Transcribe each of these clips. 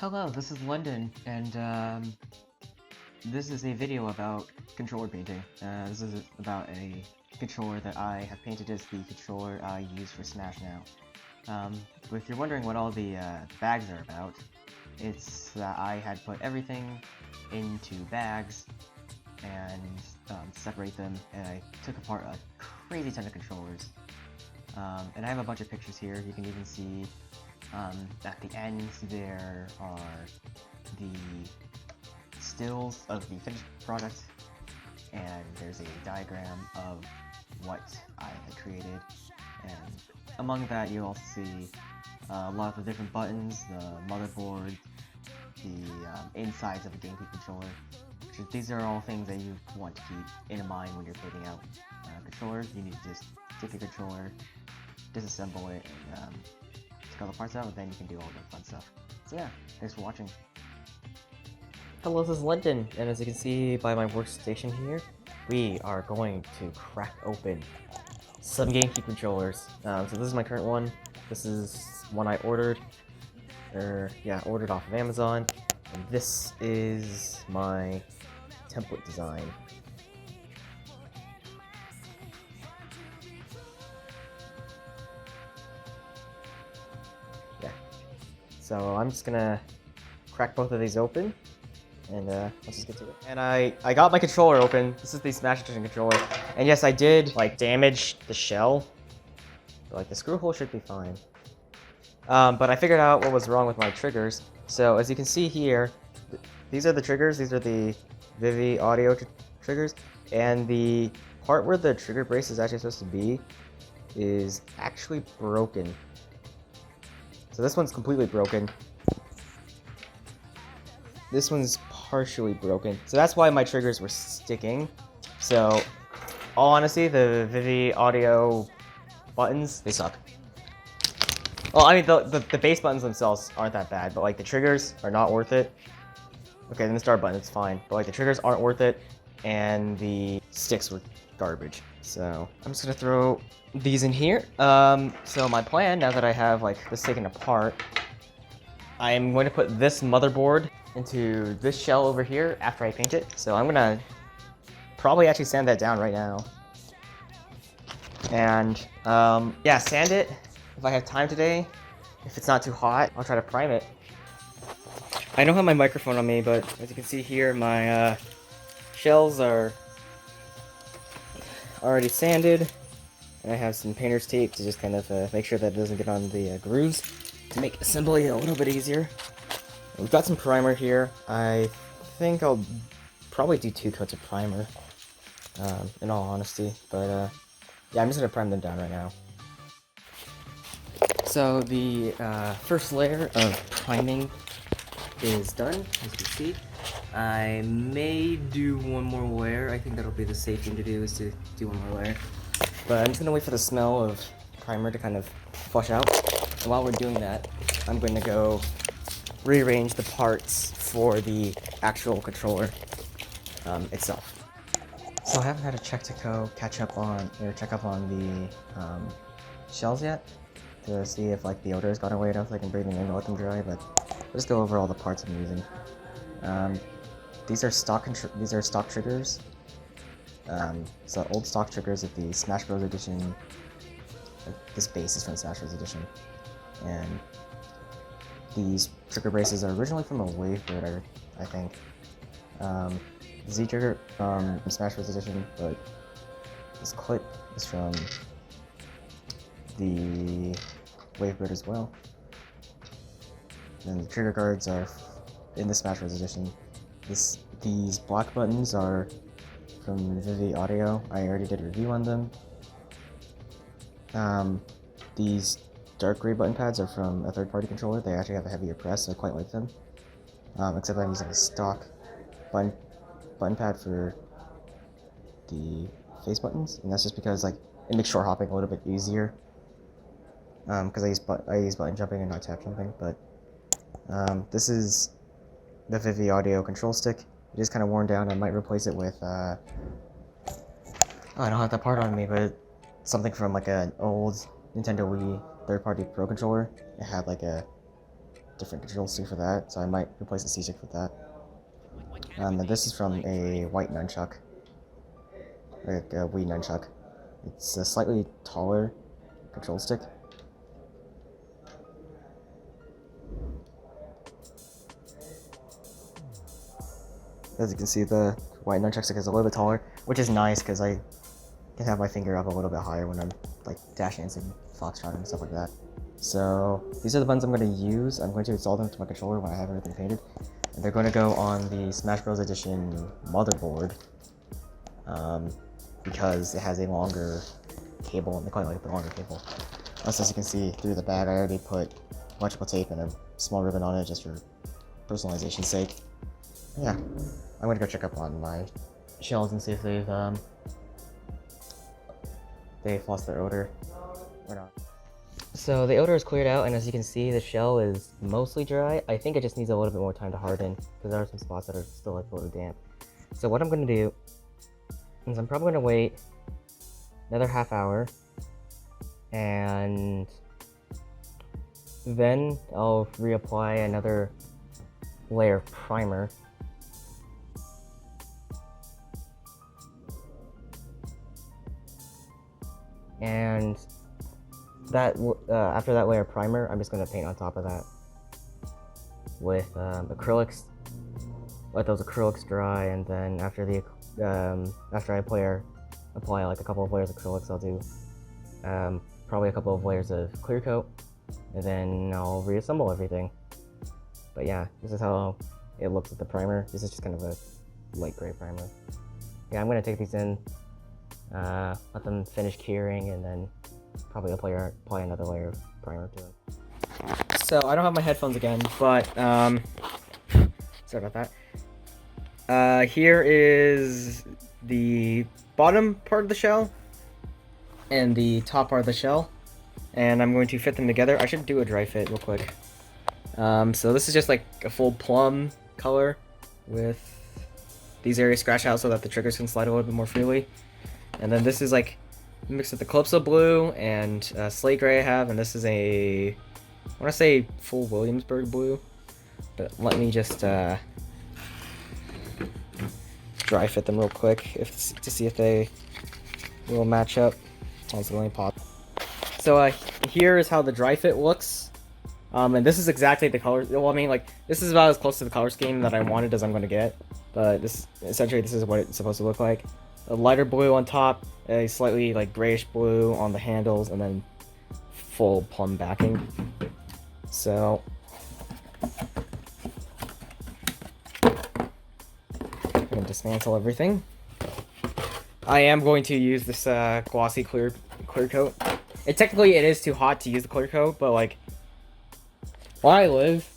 Hello, this is Lendin, and this is a video about controller painting. This is about a controller that I have painted as the controller I use for Smash now. But if you're wondering what all the bags are about, it's that I had put everything into bags and separate them, and I took apart a crazy ton of controllers. And I have a bunch of pictures here. You can even see at the end there are the stills of the finished product, and there's a diagram of what I had created, and among that you also see a lot of the different buttons, the motherboard, the insides of a GameCube controller. These are all things that you want to keep in mind when you're putting out controllers. You need to just take a controller, disassemble it, and take all the parts out, and then you can do all the fun stuff. So yeah, thanks for watching. Hello, this is Lendin, and as you can see by my workstation here, we are going to crack open some GameCube controllers. So this is my current one. This is one I ordered, ordered off of Amazon, and this is my template design. So I'm just gonna crack both of these open, and let's just get to it. And I got my controller open. This is the Smash Edition controller, and yes, I did like damage the shell, but like the screw hole should be fine. But I figured out what was wrong with my triggers. So as you can see here, these are the triggers. These are the Vivi audio triggers, and the part where the trigger brace is actually supposed to be is actually broken. So this one's completely broken. This one's partially broken. So that's why my triggers were sticking. So, all honesty, the Vivi audio buttons, they suck. Well, I mean, the base buttons themselves aren't that bad, but like the triggers are not worth it. Okay, then the start button, it's fine. But like the triggers aren't worth it, and the sticks were garbage. So I'm just gonna throw these in here. So my plan, now that I have like this taken apart, I am going to put this motherboard into this shell over here after I paint it. So I'm gonna probably actually sand that down right now. And yeah, sand it if I have time today. If it's not too hot, I'll try to prime it. I don't have my microphone on me, but as you can see here, my shells are already sanded. And I have some painter's tape to just kind of make sure that it doesn't get on the grooves to make assembly a little bit easier. We've got some primer here. I think I'll probably do 2 coats of primer, in all honesty. But yeah, I'm just going to prime them down right now. So the first layer of priming is done, as you can see. I may do one more layer. I think that'll be the safe thing to do, is to do one more layer. But I'm just gonna wait for the smell of primer to kind of flush out. And while we're doing that, I'm going to go rearrange the parts for the actual controller itself. So I haven't had a check up on the shells yet to see if like the odor has gotten away enough so I can bring them in and let them dry. But I'll just go over all the parts I'm using. These are stock triggers. So old stock triggers of the Smash Bros. Edition. This base is from Smash Bros. Edition, and these trigger braces are originally from a Wavebird, I think. Z trigger from Smash Bros. Edition, but this clip is from the Wavebird as well. And the trigger guards are in the Smash Bros. Edition. These black buttons are from Vivi Audio. I already did a review on them. These dark gray button pads are from a third-party controller. They actually have a heavier press, so I quite like them. Except I'm using a stock button pad for the face buttons, and that's just because like it makes short hopping a little bit easier. Because I use button jumping and not tap jumping. But this is the Vivi Audio control stick. It is kind of worn down. I might replace it with oh, I don't have that part on me, but something from like an old Nintendo Wii third-party Pro controller. It had like a different control stick for that, so I might replace the C-stick with that. And this is from a white nunchuck, or a Wii nunchuck. It's a slightly taller control stick. As you can see, the white nunchuck stick is a little bit taller, which is nice because I can have my finger up a little bit higher when I'm like dash dancing, foxtrot, and stuff like that. So these are the buttons I'm going to use. I'm going to install them to my controller when I have everything painted. And they're going to go on the Smash Bros. Edition motherboard because it has a longer cable, and they call it like the longer cable. Also, as you can see through the bag, I already put electrical tape and a small ribbon on it just for personalization's sake. Yeah, I'm going to go check up on my shells and see if they've lost their odor or not. So the odor is cleared out, and as you can see, the shell is mostly dry. I think it just needs a little bit more time to harden because there are some spots that are still like a little damp. So what I'm going to do is I'm probably going to wait another half hour, and then I'll reapply another layer of primer. And that after that layer of primer, I'm just going to paint on top of that with acrylics. Let those acrylics dry, and then after the after I apply like a couple of layers of acrylics, I'll do probably a couple of layers of clear coat, and then I'll reassemble everything. But yeah, this is how it looks with the primer. This is just kind of a light gray primer. Yeah, I'm going to take these in, let them finish curing, and then probably apply another layer of primer to them. So I don't have my headphones again, but sorry about that. Here is the bottom part of the shell and the top part of the shell, and I'm going to fit them together. I should do a dry fit real quick. So this is just like a full plum color with these areas scratched out so that the triggers can slide a little bit more freely. And then this is like mixed with the Calypso blue and slate gray I have, and this is I want to say full Williamsburg blue, but let me just dry fit them real quick to see if they will match up. Also, let me pause. So here is how the dry fit looks, and this is exactly the color. Well, I mean, like this is about as close to the color scheme that I wanted as I'm going to get, but this is what it's supposed to look like. A lighter blue on top, a slightly like grayish blue on the handles, and then full plum backing. So I'm gonna dismantle everything. I am going to use this glossy clear coat. Technically it is too hot to use the clear coat, but like where I live,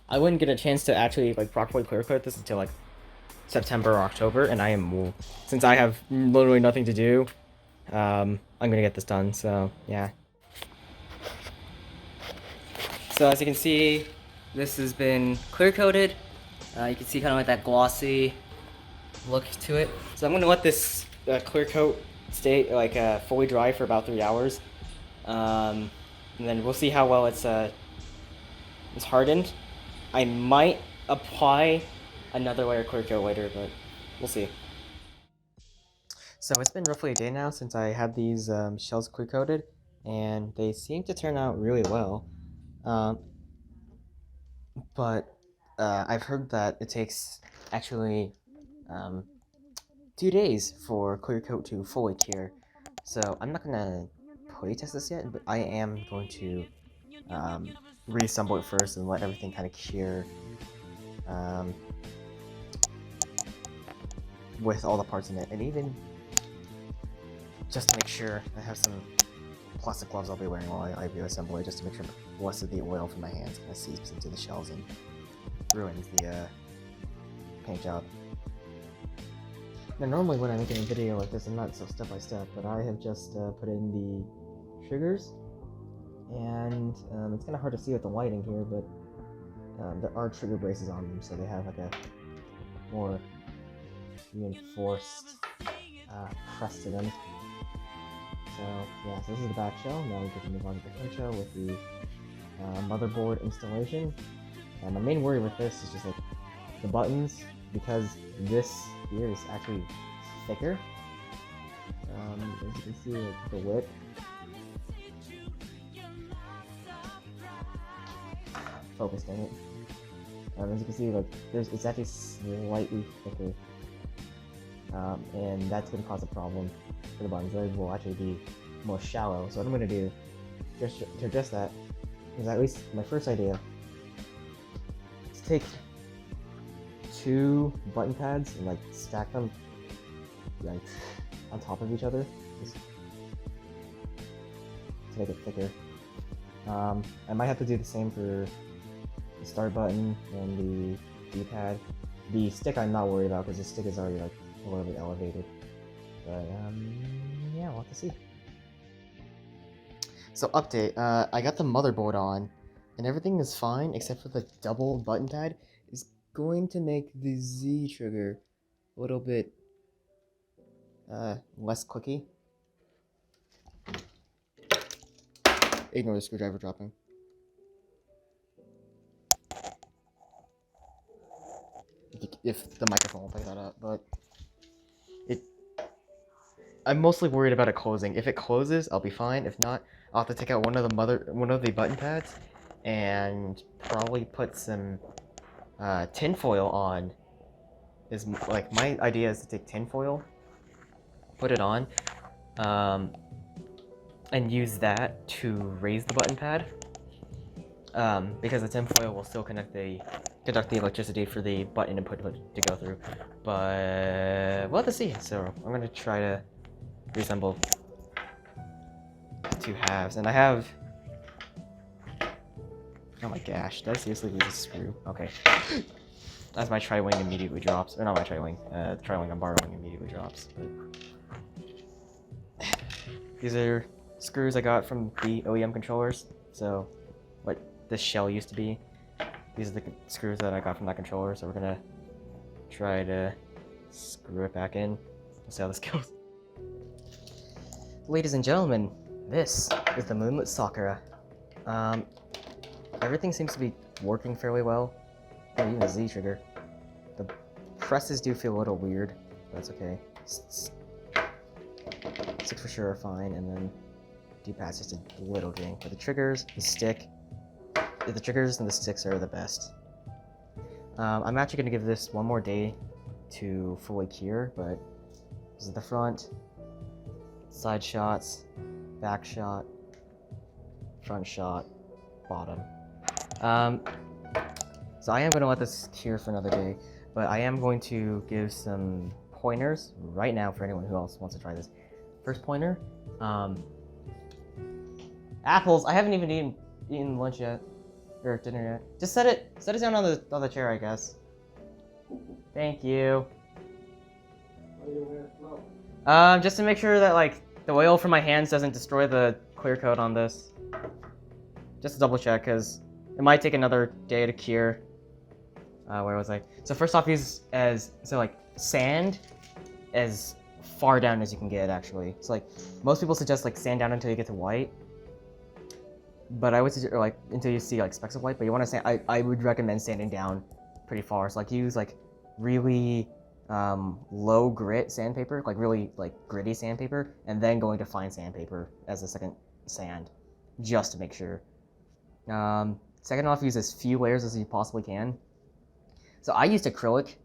I wouldn't get a chance to actually like properly clear coat this until like September or October, and since I have literally nothing to do, I'm gonna get this done. So yeah. So as you can see, this has been clear coated. You can see kind of like that glossy look to it. So I'm gonna let this clear coat stay like fully dry for about 3 hours, and then we'll see how well it's hardened. I might apply another layer of clear coat later, but we'll see. So it's been roughly a day now since I had these shells clear coated, and they seem to turn out really well. But I've heard that it takes actually 2 days for clear coat to fully cure. So I'm not gonna playtest this yet, but I am going to reassemble it first and let everything kind of cure with all the parts in it, and even just to make sure I have some plastic gloves I'll be wearing while I reassemble it, just to make sure less of the oil from my hands kind of seeps into the shells and ruins the paint job. Now normally when I'm making a video like this, I'm not so step by step, but I have just put in the triggers, and it's kind of hard to see with the lighting here, but there are trigger braces on them, so they have like a more reinforced press to them. So yeah, so this is the back shell. Now we get to move on to the front shell with the motherboard installation. And my main worry with this is just like the buttons, because this here is actually thicker. As you can see, like, the width. Focus, dang it. As you can see, like it's actually slightly thicker, and that's going to cause a problem for the buttons. They will actually be more shallow. So what I'm going to do, just to address that, is at least my first idea is take 2 button pads and like stack them like on top of each other, just to make it thicker. I might have to do the same for the start button and the D-pad. The stick I'm not worried about because the stick is already like a little bit elevated. But yeah, we'll have to see. So update, I got the motherboard on and everything is fine except for the double button pad is going to make the Z trigger a little bit less clicky. Ignore the screwdriver dropping. If the microphone will pick that up, but I'm mostly worried about it closing. If it closes, I'll be fine. If not, I'll have to take out one of the button pads and probably put some tinfoil on. Is like my idea is to take tinfoil, put it on, and use that to raise the button pad. Because the tinfoil will still conduct the electricity for the button input to go through. But we'll have to see. So I'm gonna try to reassemble 2 halves, and I have. Oh my gosh! Did I seriously lose a screw? Okay. As my tri-wing immediately drops, or not my tri-wing, the tri-wing I'm borrowing immediately drops. But these are screws I got from the OEM controllers. So, what this shell used to be. These are the screws that I got from that controller. So we're gonna try to screw it back in. Let's see how this goes. Ladies and gentlemen, this is the Moonlit Sakura. Everything seems to be working fairly well. Oh, even the Z trigger. The presses do feel a little weird, but that's okay. Sticks for sure are fine, and then D-pad's just a little ding. But the triggers, the stick, the triggers and the sticks are the best. I'm actually going to give this one more day to fully cure, but this is the front, side shots, back shot, front shot, bottom. So I am going to let this cure for another day, but I am going to give some pointers right now for anyone who else wants to try this. First pointer, apples. I haven't even eaten lunch yet, or dinner yet. Just set it down on the chair, I guess. Thank you. Just to make sure that like the oil from my hands doesn't destroy the clear coat on this. Just to double check, because it might take another day to cure. Where was I? So first off, use like sand as far down as you can get, actually. So like most people suggest like sand down until you get to white, but I would suggest, or like until you see like specks of white. But you want to sand. I would recommend sanding down pretty far. So like use like really low grit sandpaper, like really like gritty sandpaper, and then going to fine sandpaper as a second sand, just to make sure. Second off, use as few layers as you possibly can. So I used acrylic.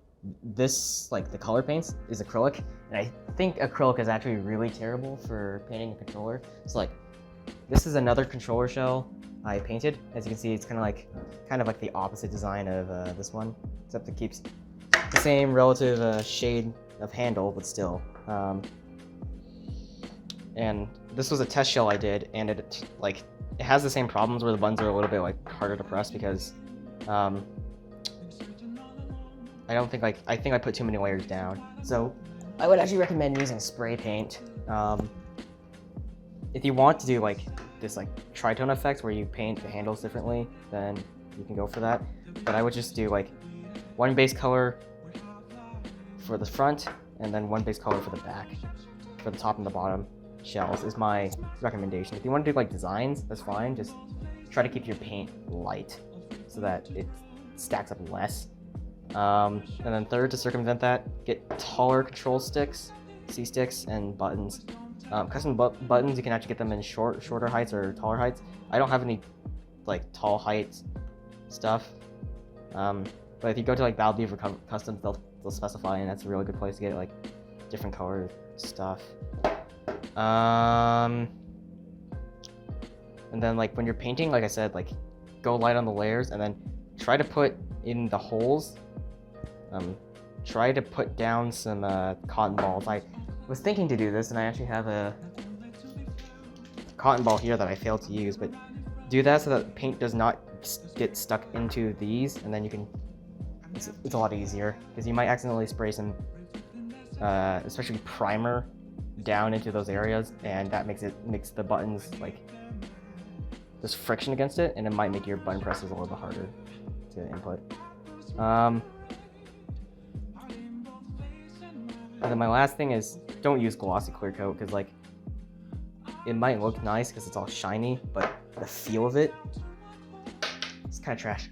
This, like the color paints, is acrylic, and I think acrylic is actually really terrible for painting a controller. So like, this is another controller shell I painted. As you can see, it's kind of like the opposite design of this one, except it keeps the same relative shade of handle, but still. And this was a test shell I did, and it has the same problems where the buttons are a little bit like harder to press because I think I put too many layers down. So I would actually recommend using spray paint. If you want to do like this like tritone effect where you paint the handles differently, then you can go for that. But I would just do like one base color for the front and then one base color for the back. For the top and the bottom shells is my recommendation. If you want to do like designs, that's fine. Just try to keep your paint light so that stacks up less. And then third, to circumvent that, get taller control sticks, C-sticks, and buttons. Custom buttons, you can actually get them in shorter heights or taller heights. I don't have any like tall height stuff, but if you go to like Battle Beaver Customs, they'll specify, and that's a really good place to get like different color stuff. And then like when you're painting, like I said, like go light on the layers, and then try to put in the holes. Try to put down some cotton balls. I was thinking to do this, and I actually have a cotton ball here that I failed to use, but do that so that paint does not get stuck into these, and then you can, it's a lot easier, because you might accidentally spray some, especially primer, down into those areas, and that makes the buttons, like, there's friction against it, and it might make your button presses a little bit harder to input. And then my last thing is, don't use glossy clear coat, because like, it might look nice because it's all shiny, but the feel of it, it's kind of trash.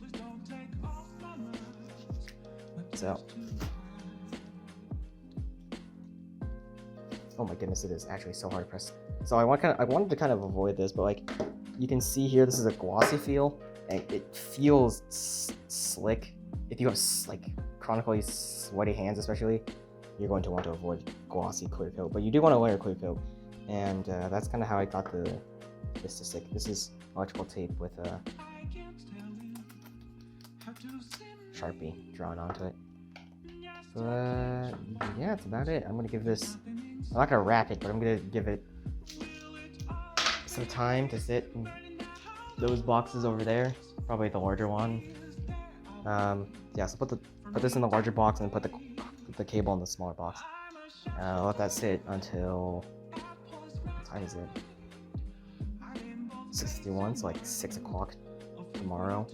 So, oh my goodness, it is actually so hard to press. So I wanted to kind of avoid this, but like, you can see here, this is a glossy feel, and it feels slick. If you have like chronically sweaty hands, especially, you're going to want to avoid glossy clear coat, but you do want to layer clear coat, and that's kind of how I got this to stick. This is electrical tape with a Sharpie drawn onto it. But yeah, that's about it. I'm gonna give this, I'm not gonna wrap it, but I'm gonna give it some time to sit in those boxes over there, probably the larger one. Yeah, so put this in the larger box and then put the cable in the smaller box. Let that sit until, what time is it? 6:51, so like 6 o'clock tomorrow.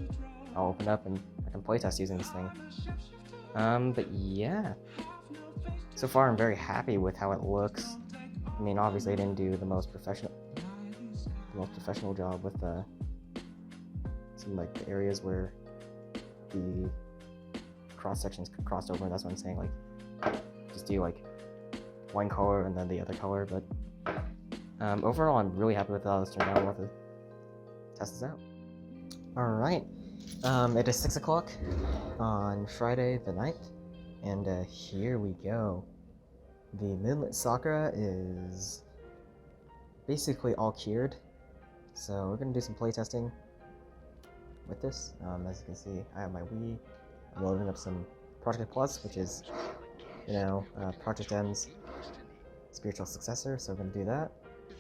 I'll open up and I can playtest using this thing. But yeah, so far I'm very happy with how it looks. I mean, obviously I didn't do the most professional job with some like the areas where the cross sections crossed over. That's what I'm saying. Like, just do like one color and then the other color. But overall, I'm really happy with how this turned out. We'll have to test this out. All right. It is 6 o'clock on Friday the 9th, and here we go. The Midlet Sakura is basically all cured, so we're gonna do some playtesting with this. As you can see, I have my Wii. I'm loading up some Project Plus, which is, you know, Project M's spiritual successor, so we're gonna do that.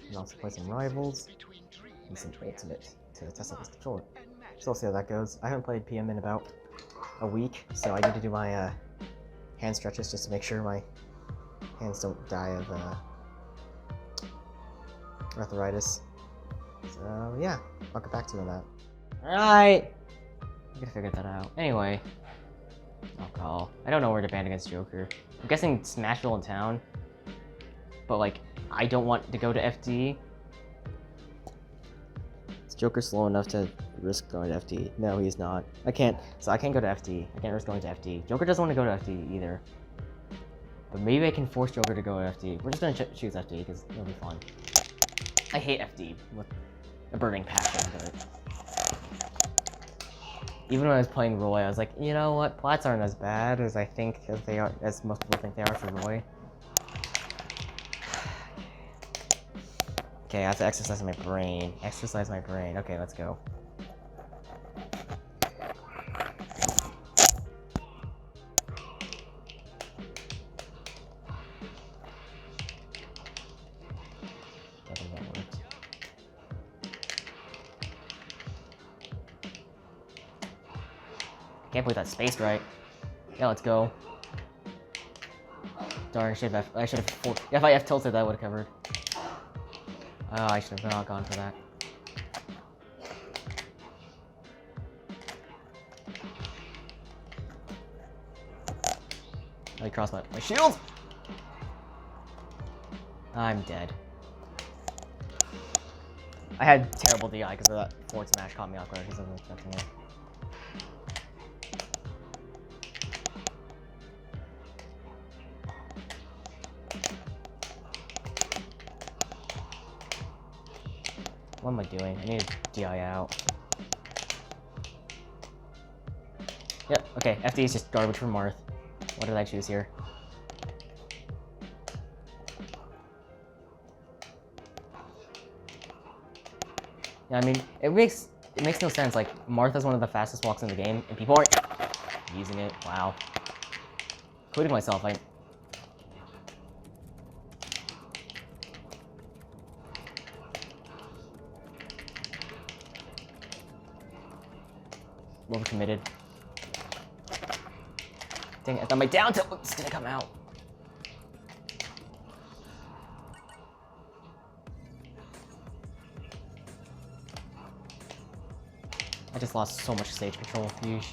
And also play some Rivals and some Ultimate to test out this controller. So we'll see how that goes. I haven't played PM in about a week, so I need to do my hand stretches just to make sure my hands don't die of arthritis. So yeah, I'll get back to you on that. Alright! I gotta figure that out. Anyway, I'll call. I don't know where to ban against Joker. I'm guessing Smashville in town, but like, I don't want to go to FD. Is Joker slow enough to risk going to FD? No, he's not. I can't go to FD. I can't risk going to FD. Joker doesn't want to go to FD either. But maybe I can force Joker to go to FD. We're just gonna choose FD because it'll be fun. I hate FD with a burning passion, but even when I was playing Roy, I was like, you know what? Plats aren't as bad as I think as most people think they are for Roy. Okay, I have to exercise my brain. Exercise my brain. Okay, let's go. I think that worked. Can't believe that spaced right. Yeah, let's go. Darn, I should have. If I F tilted, that would have covered. Oh, I should have not gone for that. Let me cross my shield! I'm dead. I had terrible DI because of that forward smash caught me off guard because I wasn't expecting it. What am I doing? I need to DI out. Yep, okay, FD is just garbage from Marth. What did I choose here? Yeah, I mean, it makes no sense. Like, Martha's one of the fastest walks in the game, and people aren't using it. Wow. Including myself, overcommitted. Dang it, I thought my down tilt was gonna come out. I just lost so much stage control. Yeesh.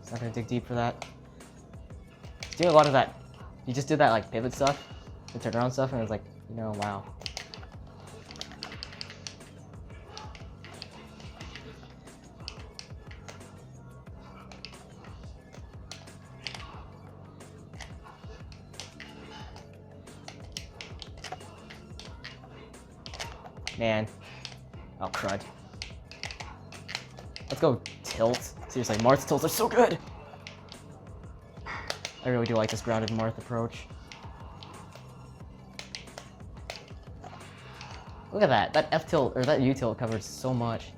It's not gonna dig deep for that. Doing a lot of that. You just did that like pivot stuff, the turnaround stuff, and it was like, you know, wow. Man. Oh, crud. Let's go tilt. Seriously, Marth's tilts are so good! I really do like this grounded Marth approach. Look at that. That F tilt, or that U tilt covers so much.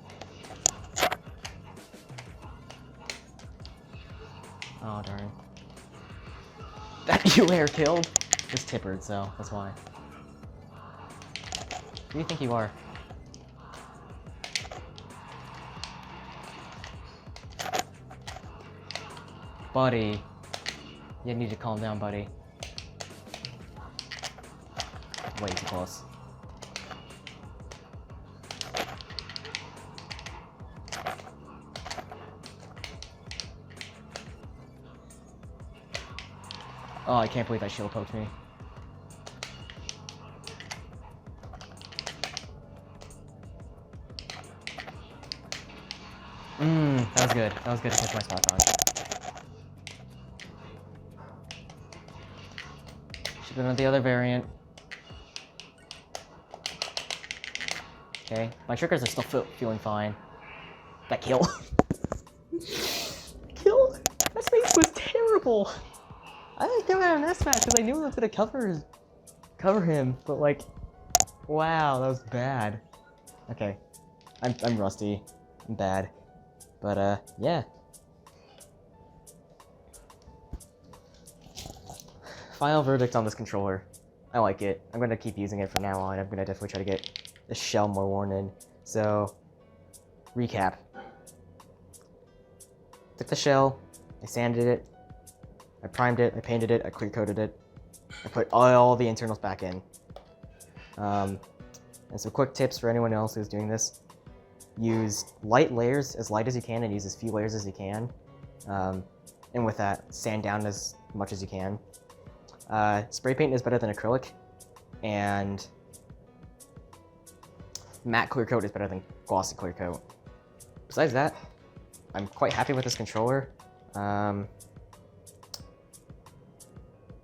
Oh, darn. That U air killed? Just tippered, so that's why. Who do you think you are? Buddy. You need to calm down, buddy. Way too close. Oh, I can't believe that shield poked me. That was good. That was good to catch my spot dodge. Should've been the other variant. Okay, my triggers are still feeling fine. That kill. Kill? That space was terrible. I didn't throw it on S match because I knew I was gonna cover him, but like, wow, that was bad. Okay, I'm rusty. I'm bad. But, yeah. Final verdict on this controller. I like it. I'm gonna keep using it from now on. I'm gonna definitely try to get the shell more worn in. So, recap. Took the shell, I sanded it, I primed it, I painted it, I clear coated it. I put all the internals back in. And some quick tips for anyone else who's doing this. Use light layers, as light as you can, and use as few layers as you can. And with that, sand down as much as you can. Spray paint is better than acrylic, and matte clear coat is better than glossy clear coat. Besides that, I'm quite happy with this controller. I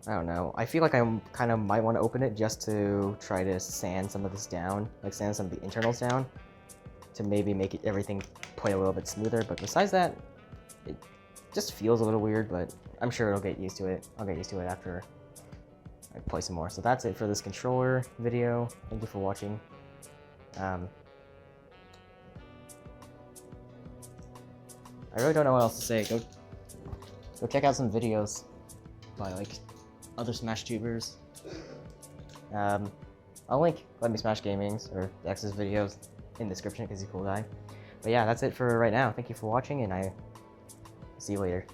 don't know. I feel like I kind of might want to open it just to try to sand some of this down, like sand some of the internals down, to maybe make everything play a little bit smoother. But besides that, it just feels a little weird, but I'm sure I'll get used to it. I'll get used to it after I play some more. So that's it for this controller video. Thank you for watching. I really don't know what else to say. Go check out some videos by like other Smash tubers. I'll link Let Me Smash Gaming's or X's videos in the description because he's a cool guy. But yeah, that's it for right now. Thank you for watching, and I see you later.